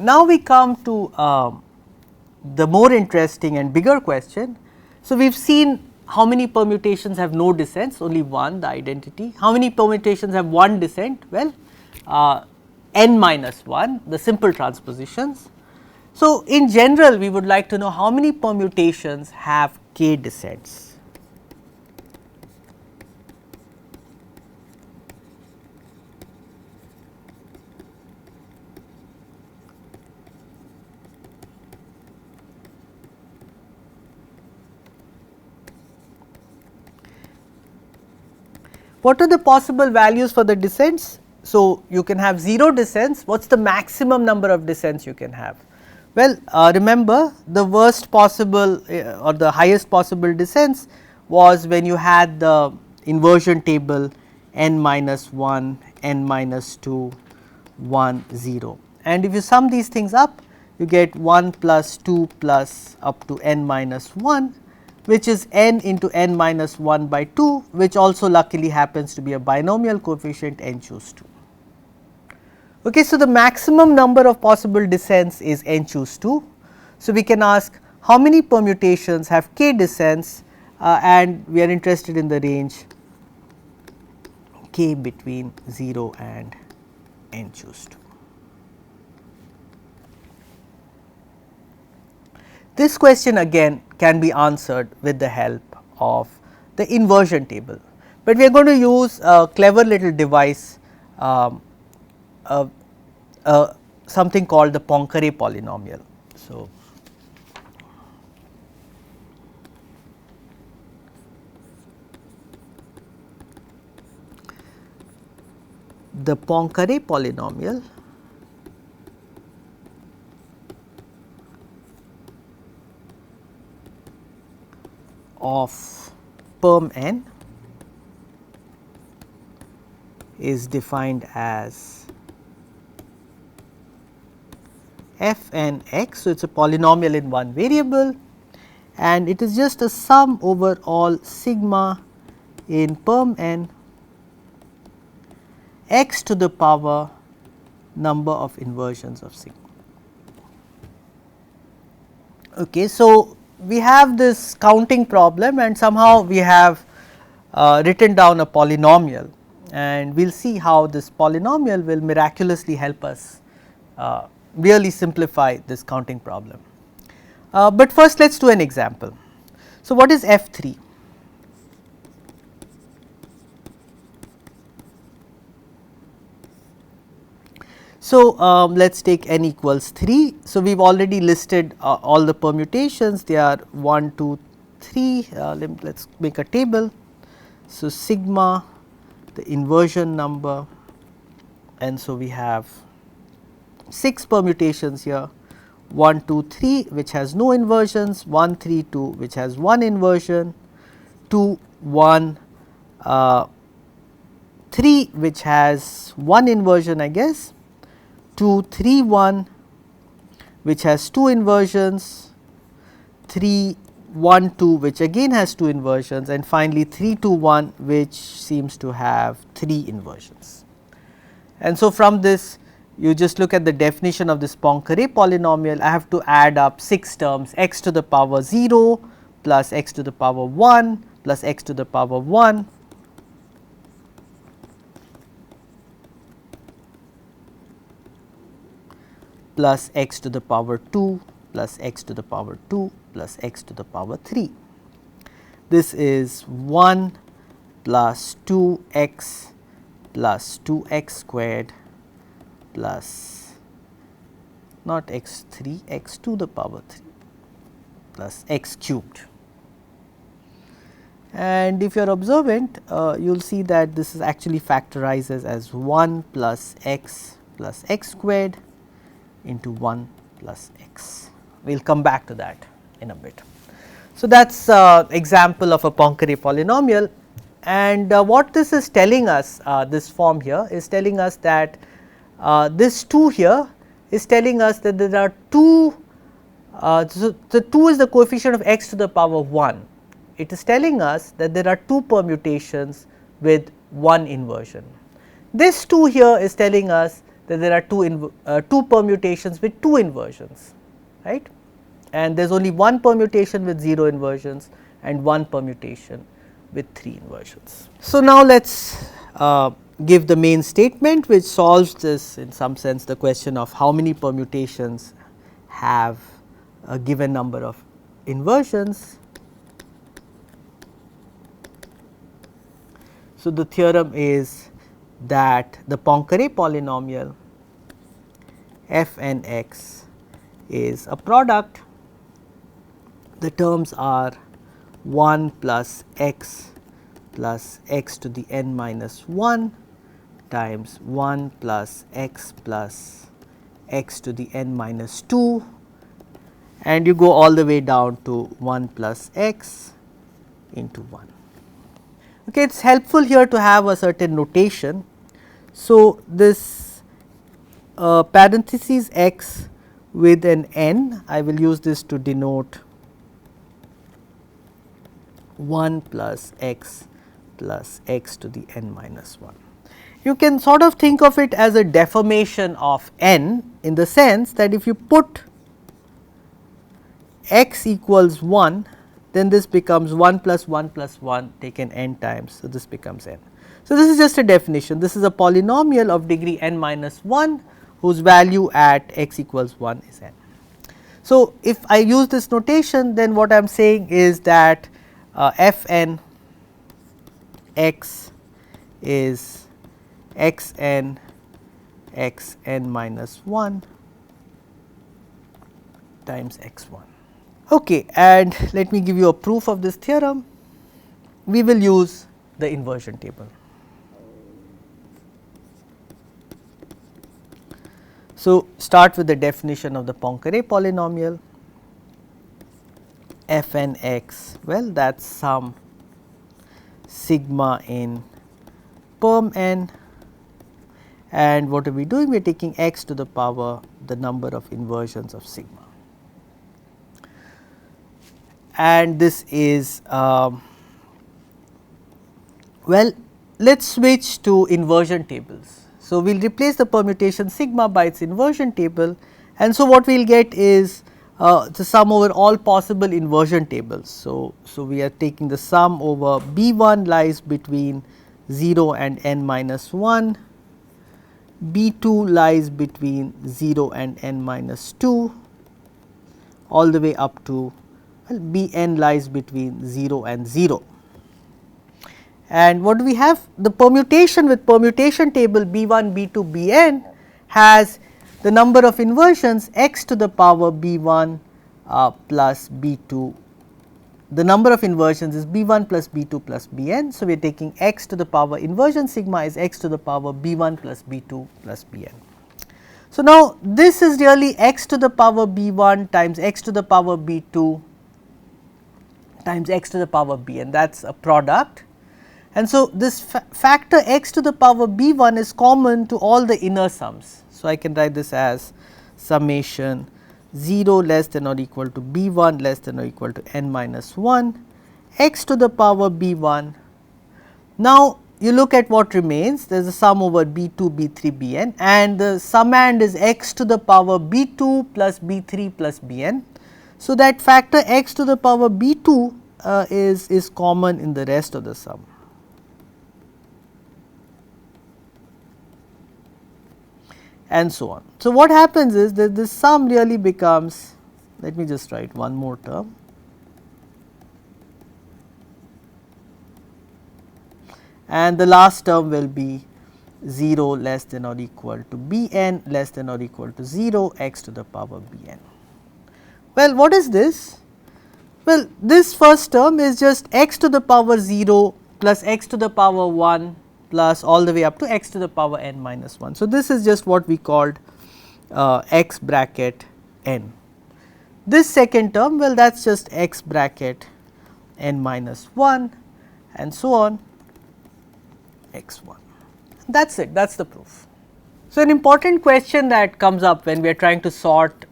now we come to the more interesting and bigger question. So, we have seen how many permutations have no descents, only one, the identity. How many permutations have one descent? Well, n minus 1, the simple transpositions. So, in general we would like to know how many permutations have k descents. What are the possible values for the descents? So, you can have 0 descents. What is the maximum number of descents you can have? Well, remember the worst possible or the highest possible descents was when you had the inversion table n minus 1, n minus 2, 1, 0. And if you sum these things up, you get 1 plus 2 plus up to n minus 1, which is n into n minus 1 by 2, which also luckily happens to be a binomial coefficient n choose 2. Okay, so, the maximum number of possible descents is n choose 2. So, we can ask how many permutations have k descents, and we are interested in the range k between 0 and n choose 2. This question again can be answered with the help of the inversion table, but we are going to use a clever little device, something called the Poincaré polynomial. So, the Poincaré polynomial of perm n is defined as f n x. So, it is a polynomial in one variable, and it is just a sum over all sigma in perm n x to the power number of inversions of sigma. Okay, so, we have this counting problem and somehow we have written down a polynomial, and we will see how this polynomial will miraculously help us really simplify this counting problem. But first let us do an example. So, what is f 3? So, let us take n equals 3. So, we have already listed all the permutations, they are 1, 2, 3, let us make a table. So, sigma, the inversion number, and so we have 6 permutations here, 1, 2, 3 which has no inversions, 1, 3, 2 which has one inversion, 2, 1, 3 which has one inversion I guess, 2, 3, 1 which has 2 inversions, 3, 1, 2 which again has 2 inversions, and finally 3, 2, 1 which seems to have 3 inversions. And so, from this you just look at the definition of this Poincaré polynomial. I have to add up 6 terms, x to the power 0 plus x to the power 1 plus x to the power 1 plus x to the power 2 plus x to the power 2 plus x to the power 3. This is 1 plus 2x plus 2x squared plus not x 3, x to the power 3 plus x cubed. And if you are observant, you will see that this is actually factorizes as 1 plus x squared into 1 plus x. We will come back to that in a bit. So, that is example of a Poincaré polynomial, and what this is telling us, this form here is telling us that this 2 here is telling us that there are 2, so the 2 is the coefficient of x to the power 1. It is telling us that there are 2 permutations with one inversion. This 2 here is telling us that there are two permutations with 2 inversions, right, and there is only one permutation with 0 inversions and one permutation with 3 inversions. So, now let us give the main statement which solves this, in some sense, the question of how many permutations have a given number of inversions. So, the theorem is that the Poincaré polynomial f n x is a product. The terms are 1 plus x to the n minus 1 times 1 plus x to the n minus 2, and you go all the way down to 1 plus x into 1. Okay, it is helpful here to have a certain notation. So, this parenthesis x with an n, I will use this to denote 1 plus x to the n minus 1. You can sort of think of it as a deformation of n, in the sense that if you put x equals 1, then this becomes 1 plus 1 plus 1 taken n times. So, this becomes n. So, this is just a definition. This is a polynomial of degree n minus 1 whose value at x equals 1 is n. So, if I use this notation, then what I am saying is that f n x is x n minus 1 times x 1. Okay, and let me give you a proof of this theorem. We will use the inversion table. So, start with the definition of the Poincaré polynomial f n x, well, that is some sigma in perm n, and what are we doing? We are taking x to the power the number of inversions of sigma. And this is well, let us switch to inversion tables. So, we will replace the permutation sigma by its inversion table, and so what we will get is the sum over all possible inversion tables. So, we are taking the sum over b 1 lies between 0 and n minus 1, b 2 lies between 0 and n minus 2, all the way up to, well, b n lies between 0 and 0. And what do we have? The permutation with permutation table b 1, b 2, b n has the number of inversions x to the power b 1 plus b 2. The number of inversions is b 1 plus b 2 plus b n. So, we are taking x to the power inversion sigma is x to the power b 1 plus b 2 plus b n. So, now this is really x to the power b 1 times x to the power b 2 times x to the power b n, that is a product. And so, this factor x to the power b 1 is common to all the inner sums. So, I can write this as summation 0 less than or equal to b 1 less than or equal to n minus 1 x to the power b 1. Now, you look at what remains, there is a sum over b 2, b 3, b n, and the summand is x to the power b 2 plus b 3 plus b n. So, that factor x to the power b 2 is common in the rest of the sum. And so on. So, what happens is that this sum really becomes, let me just write one more term, and the last term will be 0 less than or equal to b n less than or equal to 0 x to the power b n. Well, what is this? Well, this first term is just x to the power 0 plus x to the power 1 plus all the way up to x to the power n minus 1. So, this is just what we called x bracket n. This second term, well, that is just x bracket n minus 1 and so on x 1. That is it, that is the proof. So, an important question that comes up when we are trying to sort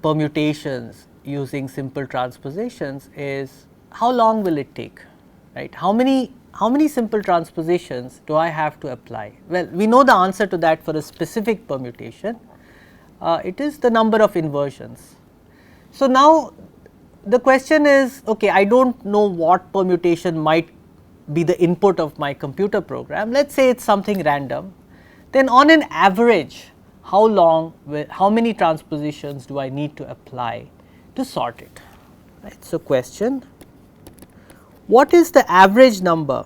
permutations using simple transpositions is how long will it take, right. How many simple transpositions do I have to apply? Well, we know the answer to that for a specific permutation. It is the number of inversions. So, now the question is, okay, I do not know what permutation might be the input of my computer program. Let us say it is something random. Then on an average, how many transpositions do I need to apply to sort it? Right. So, question, what is the average number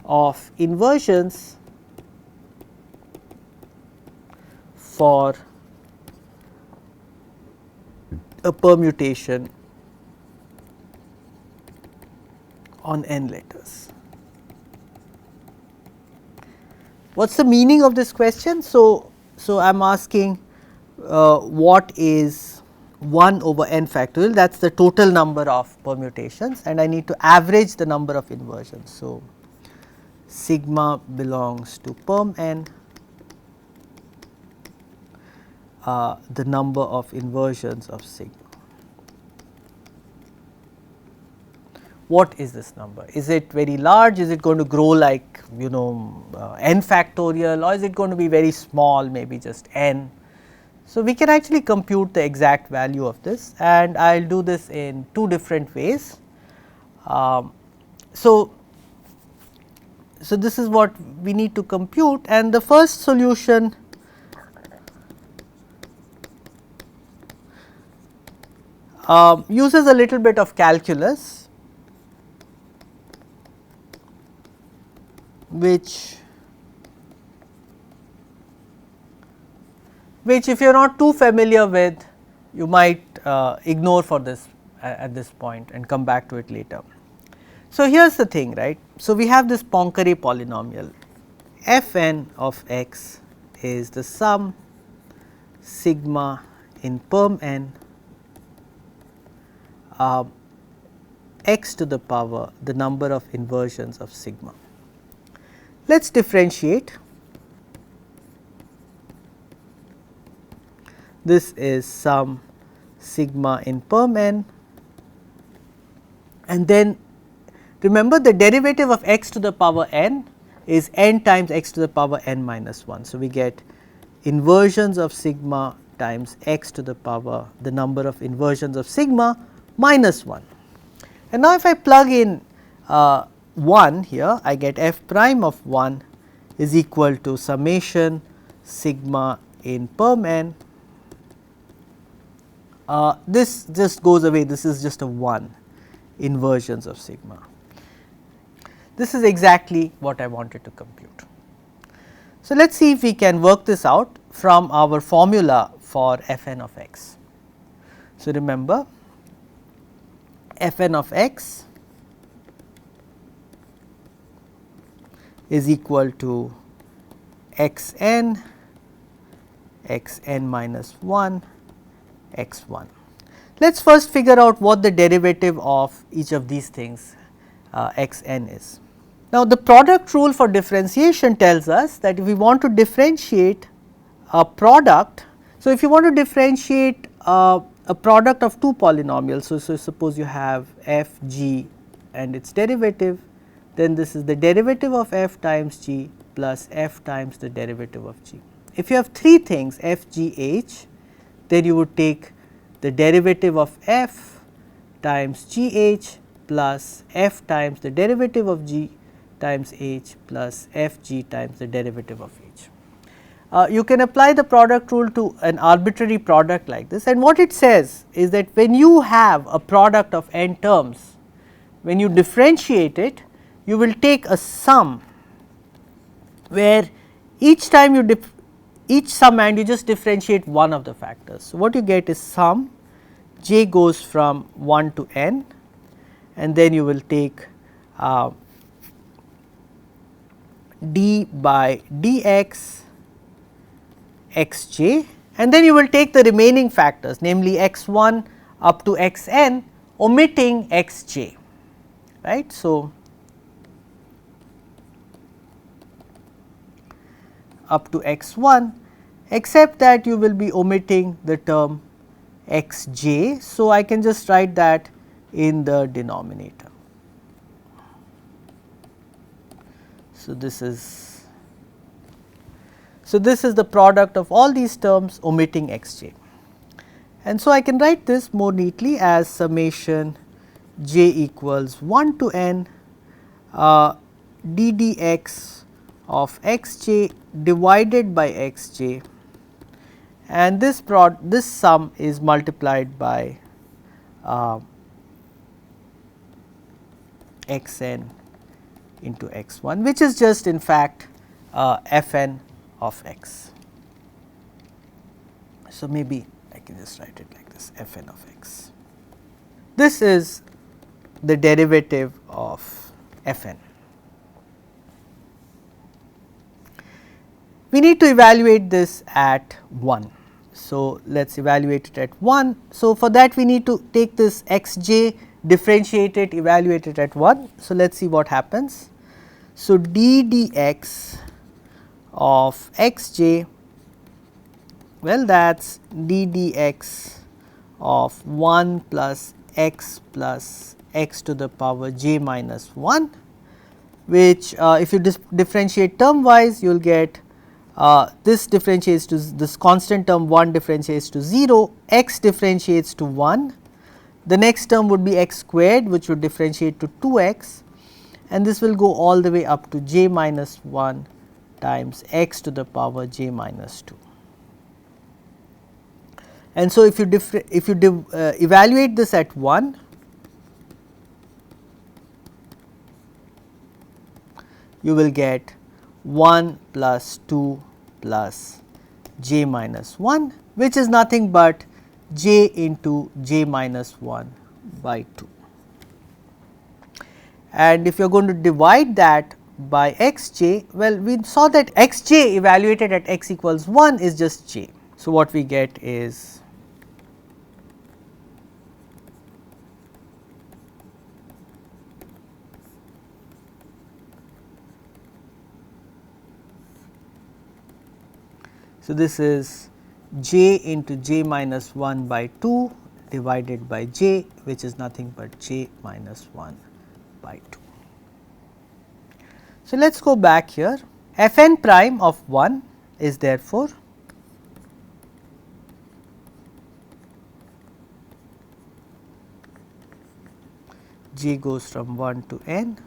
of inversions for a permutation on n letters? What is the meaning of this question? So, I am asking what is 1 over n factorial, that is the total number of permutations, and I need to average the number of inversions. So, sigma belongs to perm n, the number of inversions of sigma. What is this number? Is it very large? Is it going to grow like n factorial, or is it going to be very small, maybe just n? So, we can actually compute the exact value of this, and I will do this in 2 different ways. So, this is what we need to compute, and the first solution uses a little bit of calculus, which if you are not too familiar with, you might ignore for this at this point and come back to it later. So, here is the thing, right. So, we have this Poincaré polynomial, f n of x is the sum sigma in perm n x to the power the number of inversions of sigma. Let us differentiate. This is sum sigma in perm n, and then remember the derivative of x to the power n is n times x to the power n minus 1. So, we get inversions of sigma times x to the power the number of inversions of sigma minus 1. And now, if I plug in 1 here, I get f prime of 1 is equal to summation sigma in perm n. This just goes away, this is just a 1 inversions of sigma. This is exactly what I wanted to compute. So, let us see if we can work this out from our formula for f n of x. So, remember f n of x is equal to x n minus 1 x 1. Let us first figure out what the derivative of each of these things x n is. Now, the product rule for differentiation tells us that if we want to differentiate a product, so if you want to differentiate a product of 2 polynomials, so suppose you have f g and its derivative, then this is the derivative of f times g plus f times the derivative of g. If you have 3 things f g h, then you would take the derivative of f times g h plus f times the derivative of g times h plus f g times the derivative of h. You can apply the product rule to an arbitrary product like this, and what it says is that when you have a product of n terms, when you differentiate it, you will take a sum where each time you each sum and you just differentiate one of the factors. So, what you get is sum j goes from 1 to n, and then you will take d by dx x j, and then you will take the remaining factors, namely x 1 up to x n omitting x j, right. So, up to x1, except that you will be omitting the term xj. So, I can just write that in the denominator. So, this is the product of all these terms omitting xj, and so I can write this more neatly as summation j equals 1 to n d dx of xj divided by xj, and this sum is multiplied by xn into x1, which is just in fact fn of x. So, maybe I can just write it like this, fn of x. This is the derivative of fn. We need to evaluate this at 1. So, let us evaluate it at 1. So, for that we need to take this xj, differentiate it, evaluate it at 1. So, let us see what happens. So, d dx of xj, well, that is d dx of 1 plus x to the power j minus 1, which if you differentiate term wise, you will get this differentiates to this constant term 1 differentiates to 0, x differentiates to 1, the next term would be x squared, which would differentiate to 2x, and this will go all the way up to j minus 1 times x to the power j minus 2. And so, if you evaluate this at 1, you will get 1 plus 2 plus j minus 1, which is nothing but j into j minus 1 by 2. And if you are going to divide that by xj, well, we saw that xj evaluated at x equals 1 is just j. So, what we get is so this is j into j minus 1 by 2 divided by j, which is nothing but j minus 1 by 2. So, let us go back here. Fn prime of 1 is therefore j goes from 1 to n,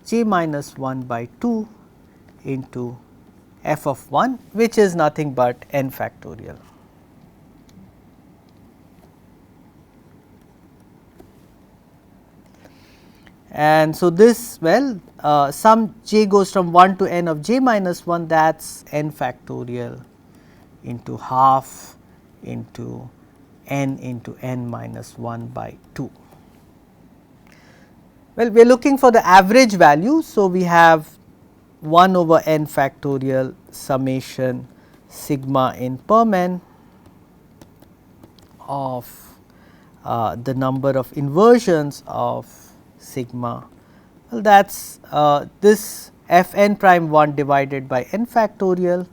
j minus 1 by 2 into f of 1, which is nothing but n factorial. And so, this sum j goes from 1 to n of j minus 1, that is n factorial into half into n minus 1 by 2. Well, we are looking for the average value. So, we have 1 over n factorial summation sigma in perm n of the number of inversions of sigma. Well, that is this f n prime 1 divided by n factorial,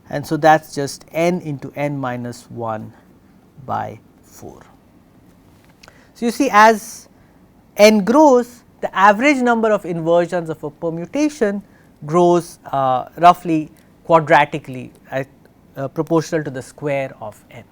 and so that is just n into n minus 1 by 4. So, you see, as n grows, the average number of inversions of a permutation grows roughly quadratically proportional to the square of n.